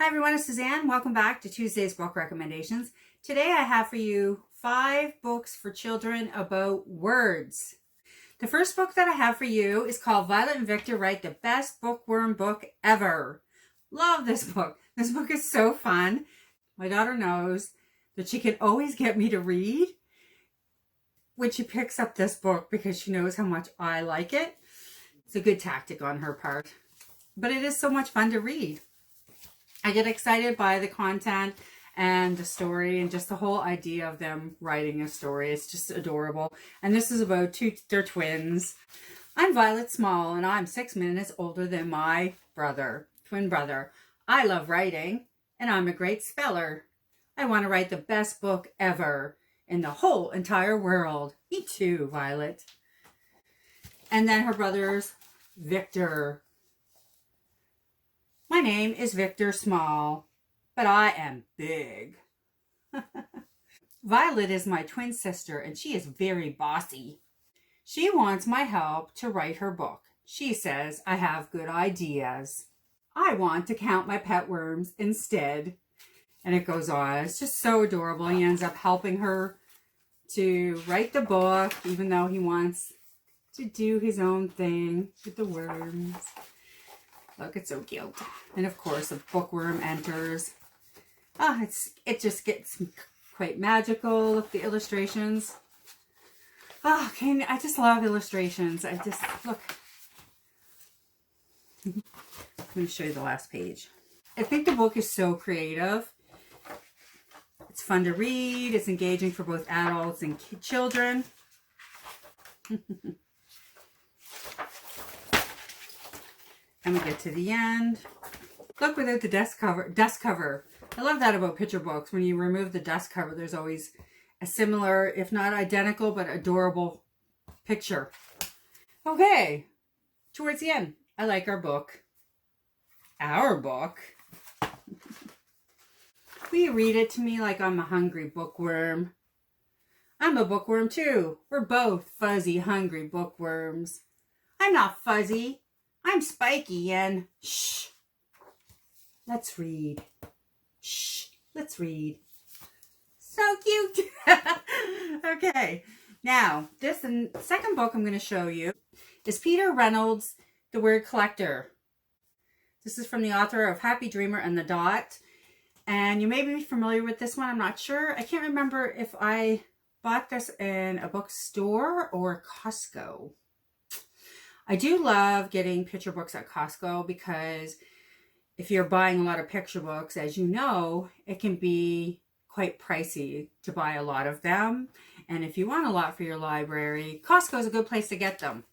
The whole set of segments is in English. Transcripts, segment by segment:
Hi everyone, it's Suzanne. Welcome back to Tuesday's Book Recommendations. Today I have for you 5 books for children about words. The first book that I have for you is called Violet and Victor Write the Best Bookworm Book Ever. Love this book. This book is so fun. My daughter knows that she can always get me to read when she picks up this book because she knows how much I like it. It's a good tactic on her part. But it is so much fun to read. I get excited by the content and the story and just the whole idea of them writing a story. It's just adorable. And this is about they're twins. I'm Violet Small and I'm 6 minutes older than my twin brother. I love writing and I'm a great speller. I want to write the best book ever in the whole entire world. Me too, Violet. And then her brother's Victor. My name is Victor Small, but I am big. Violet is my twin sister, and she is very bossy. She wants my help to write her book. She says I have good ideas. I want to count my pet worms instead. And it goes on. It's just so adorable. He ends up helping her to write the book, even though he wants to do his own thing with the worms. Look, it's so cute. And of course, a bookworm enters. Oh, it just gets quite magical. Look, the illustrations. Oh, I just love illustrations. Look. Let me show you the last page. I think the book is so creative. It's fun to read. It's engaging for both adults and children. And we get to the end. Look, without the dust cover. I love that about picture books. When you remove the dust cover, there's always a similar, if not identical, but adorable picture. Okay, towards the end. I like our book. Our book. Will you read it to me like I'm a hungry bookworm? I'm a bookworm too. We're both fuzzy, hungry bookworms. I'm not fuzzy. I'm spiky and shh. Let's read. Shh. Let's read. So cute. Okay. Now, the second book I'm going to show you is Peter Reynolds' The Word Collector. This is from the author of Happy Dreamer and the Dot. And you may be familiar with this one. I'm not sure. I can't remember if I bought this in a bookstore or Costco. I do love getting picture books at Costco because if you're buying a lot of picture books, as you know, it can be quite pricey to buy a lot of them. And if you want a lot for your library, Costco is a good place to get them.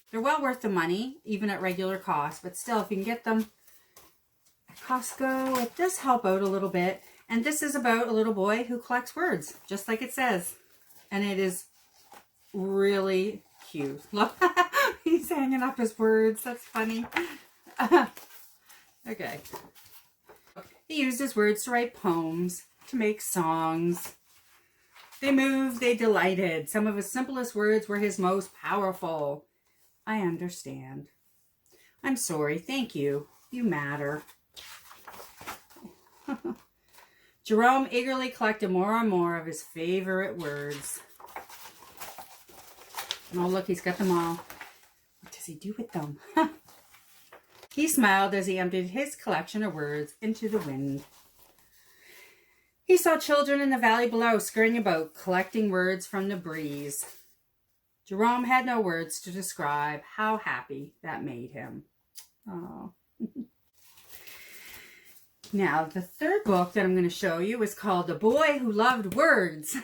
They're well worth the money, even at regular cost. But still, if you can get them at Costco, it does help out a little bit. And this is about a little boy who collects words, just like it says. And it is really cute. Look. He's hanging up his words. That's funny. Okay. He used his words to write poems, to make songs. They moved, they delighted. Some of his simplest words were his most powerful. I understand. I'm sorry. Thank you. You matter. Jerome eagerly collected more and more of his favorite words. Oh, look, he's got them all. What does he do with them? He smiled as he emptied his collection of words into the wind. He saw children in the valley below scurrying about, collecting words from the breeze. Jerome had no words to describe how happy that made him. Oh. Now, the third book that I'm going to show you is called The Boy Who Loved Words.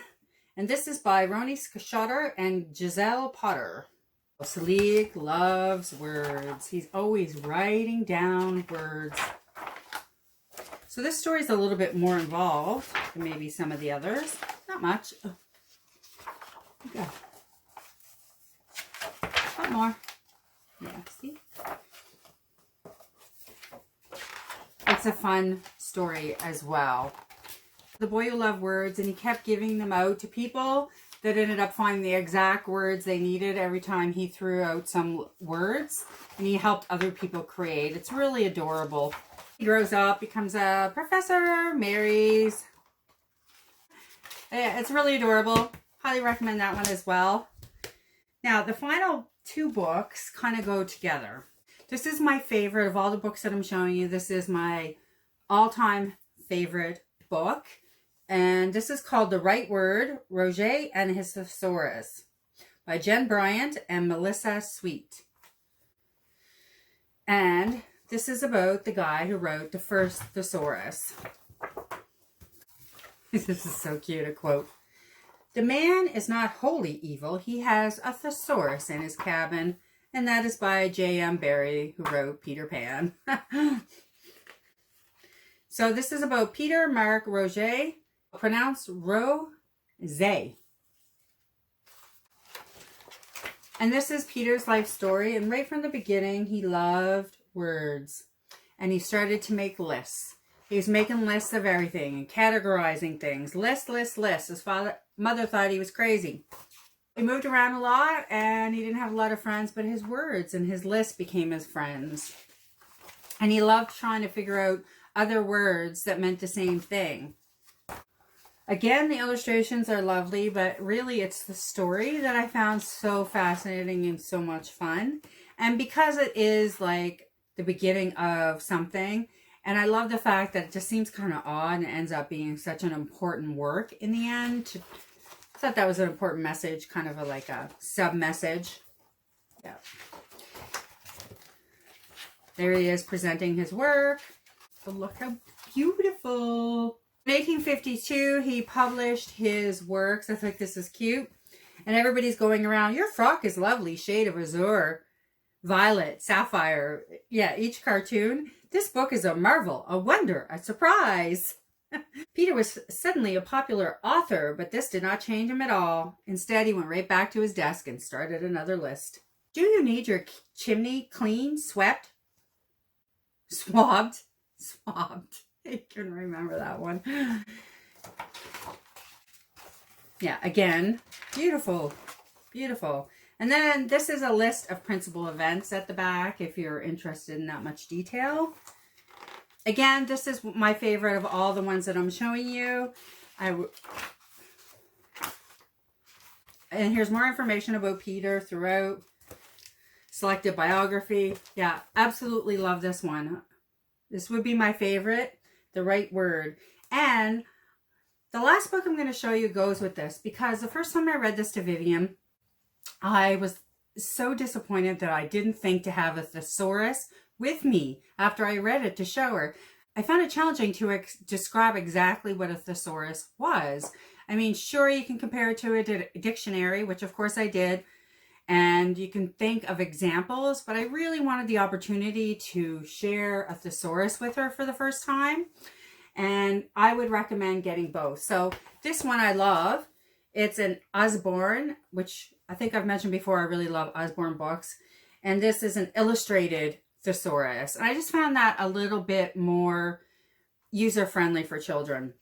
And this is by Roni Schotter and Giselle Potter. Selig loves words. He's always writing down words. So this story is a little bit more involved than maybe some of the others. Not much. Oh. Okay. A lot more. Yeah, see? It's a fun story as well. The boy who loved words, and he kept giving them out to people that ended up finding the exact words they needed every time he threw out some words, and he helped other people create. It's really adorable. He grows up, becomes a professor, marries. Yeah, it's really adorable. Highly recommend that one as well. Now, the final two books kind of go together. This is my favorite of all the books that I'm showing you. This is my all-time favorite book. And this is called The Right Word, Roger and His Thesaurus by Jen Bryant and Melissa Sweet. And this is about the guy who wrote the first Thesaurus. This is so cute, a quote. The man is not wholly evil. He has a thesaurus in his cabin, and that is by J.M. Barrie, who wrote Peter Pan. So this is about Peter Mark Roger, pronounced Rose. And this is Peter's life story, and right from the beginning, he loved words, and he started to make lists. He was making lists of everything and categorizing things. List. His mother thought he was crazy. He moved around a lot and he didn't have a lot of friends, but his words and his list became his friends. And he loved trying to figure out other words that meant the same thing. Again, the illustrations are lovely, but really it's the story that I found so fascinating and so much fun. And because it is like the beginning of something, and I love the fact that it just seems kind of odd and ends up being such an important work in the end. I thought that was an important message, kind of like a sub-message. Yeah. There he is presenting his work. But look how beautiful. In 1852, he published his works. I think this is cute. And everybody's going around, your frock is lovely, shade of azure, violet, sapphire. Yeah, each cartoon. This book is a marvel, a wonder, a surprise. Peter was suddenly a popular author, but this did not change him at all. Instead, he went right back to his desk and started another list. Do you need your chimney cleaned, swept, swabbed? I can remember that one. Yeah, again, beautiful, beautiful. And then this is a list of principal events at the back if you're interested in that much detail. Again, this is my favorite of all the ones that I'm showing you. And here's more information about Peter throughout. Selected biography. Yeah, absolutely love this one. This would be my favorite, The Right Word. And the last book I'm going to show you goes with this, because the first time I read this to Vivian, I was so disappointed that I didn't think to have a thesaurus with me after I read it to show her. I found it challenging to describe exactly what a thesaurus was. I mean, sure, you can compare it to a dictionary, which of course I did, and you can think of examples, but I really wanted the opportunity to share a thesaurus with her for the first time, and I would recommend getting both. So this one I love. It's an Usborne, which I think I've mentioned before. I really love Usborne books. And this is an illustrated thesaurus. And I just found that a little bit more user-friendly for children.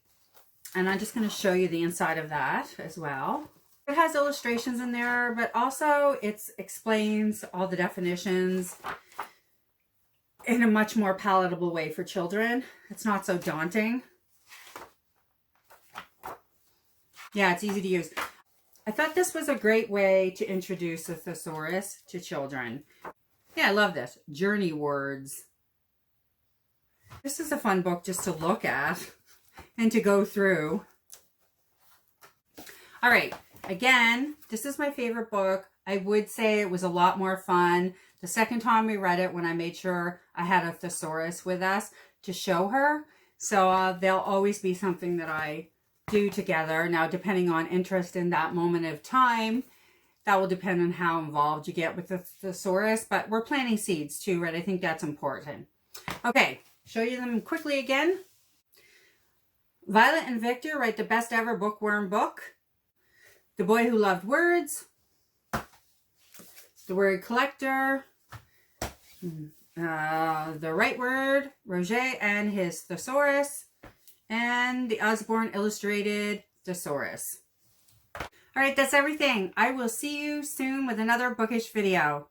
And I'm just going to show you the inside of that as well. It has illustrations in there, but also it explains all the definitions in a much more palatable way for children. It's not so daunting. Yeah, it's easy to use. I thought this was a great way to introduce a thesaurus to children. Yeah, I love this. Journey words. This is a fun book just to look at and to go through. All right. Again, this is my favorite book. I would say it was a lot more fun the second time we read it, when I made sure I had a thesaurus with us to show her. So they'll always be something that I do together. Now, depending on interest in that moment of time, that will depend on how involved you get with the thesaurus, but we're planting seeds too, right? I think that's important. Okay, show you them quickly again. Violet and Victor write the best ever bookworm book. The Boy Who Loved Words. The Word Collector. The Right Word, Roger and His Thesaurus. And the Usborne Illustrated Thesaurus. All right, that's everything. I will see you soon with another bookish video.